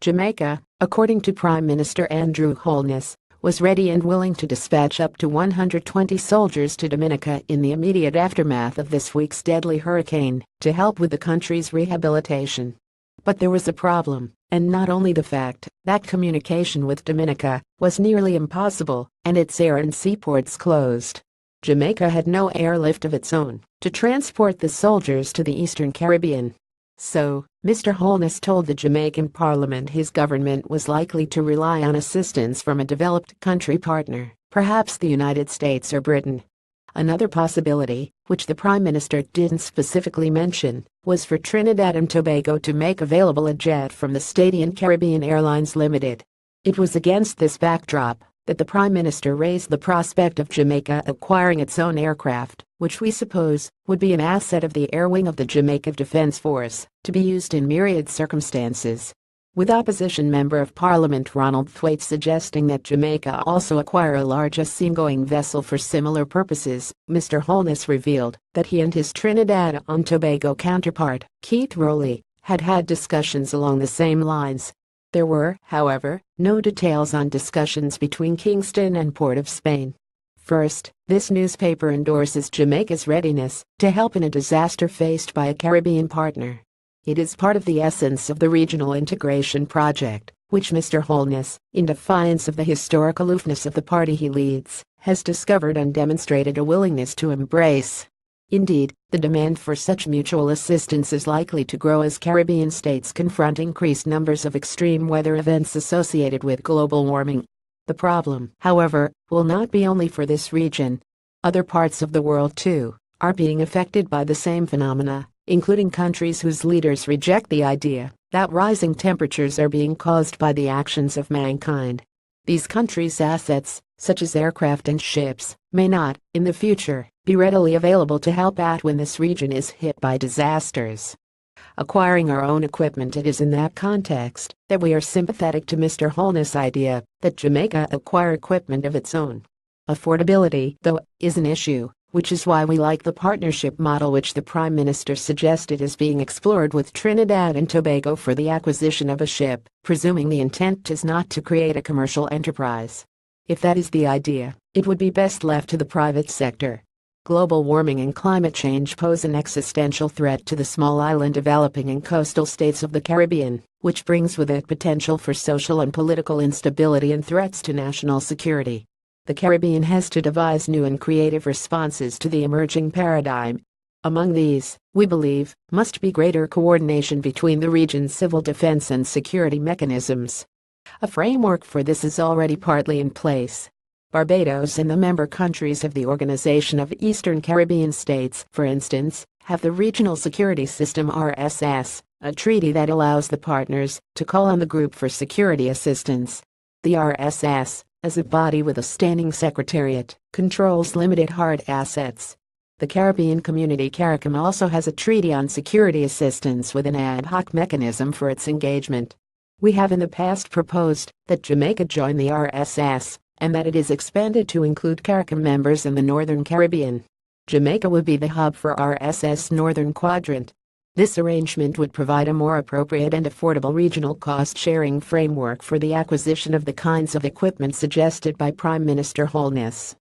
Jamaica, according to Prime Minister Andrew Holness, was ready and willing to dispatch up to 120 soldiers to Dominica in the immediate aftermath of this week's deadly hurricane to help with the country's rehabilitation. But there was a problem, and not only the fact that communication with Dominica was nearly impossible and its air and seaports closed. Jamaica had no airlift of its own to transport the soldiers to the Eastern Caribbean. So, Mr. Holness told the Jamaican Parliament his government was likely to rely on assistance from a developed country partner, perhaps the United States or Britain. Another possibility, which the Prime Minister didn't specifically mention, was for Trinidad and Tobago to make available a jet from the Stadian Caribbean Airlines Limited. It was against this backdrop that the Prime Minister raised the prospect of Jamaica acquiring its own aircraft, which we suppose would be an asset of the air wing of the Jamaica Defence Force, to be used in myriad circumstances. With Opposition Member of Parliament Ronald Thwaite suggesting that Jamaica also acquire a large seagoing vessel for similar purposes, Mr. Holness revealed that he and his Trinidad and Tobago counterpart, Keith Rowley, had had discussions along the same lines. There were, however, no details on discussions between Kingston and Port of Spain. First, this newspaper endorses Jamaica's readiness to help in a disaster faced by a Caribbean partner. It is part of the essence of the regional integration project, which Mr. Holness, in defiance of the historic aloofness of the party he leads, has discovered and demonstrated a willingness to embrace. Indeed, the demand for such mutual assistance is likely to grow as Caribbean states confront increased numbers of extreme weather events associated with global warming. The problem, however, will not be only for this region. Other parts of the world, too, are being affected by the same phenomena, including countries whose leaders reject the idea that rising temperatures are being caused by the actions of mankind. These countries' assets, such as aircraft and ships, may not, in the future, be readily available to help out when this region is hit by disasters. Acquiring our own equipment. It is in that context that we are sympathetic to Mr. Holness' idea that Jamaica acquire equipment of its own. Affordability, though, is an issue, which is why we like the partnership model which the Prime Minister suggested is being explored with Trinidad and Tobago for the acquisition of a ship, presuming the intent is not to create a commercial enterprise. If that is the idea, it would be best left to the private sector. Global warming and climate change pose an existential threat to the small island developing and coastal states of the Caribbean, which brings with it potential for social and political instability and threats to national security. The Caribbean has to devise new and creative responses to the emerging paradigm. Among these, we believe, must be greater coordination between the region's civil defense and security mechanisms. A framework for this is already partly in place. Barbados and the member countries of the Organization of Eastern Caribbean States, for instance, have the Regional Security System (RSS), a treaty that allows the partners to call on the group for security assistance. The RSS, as a body with a standing secretariat, controls limited hard assets. The Caribbean Community CARICOM also has a treaty on security assistance with an ad hoc mechanism for its engagement. We have in the past proposed that Jamaica join the RSS, and that it is expanded to include CARICOM members in the Northern Caribbean. Jamaica would be the hub for RSS Northern Quadrant. This arrangement would provide a more appropriate and affordable regional cost-sharing framework for the acquisition of the kinds of equipment suggested by Prime Minister Holness.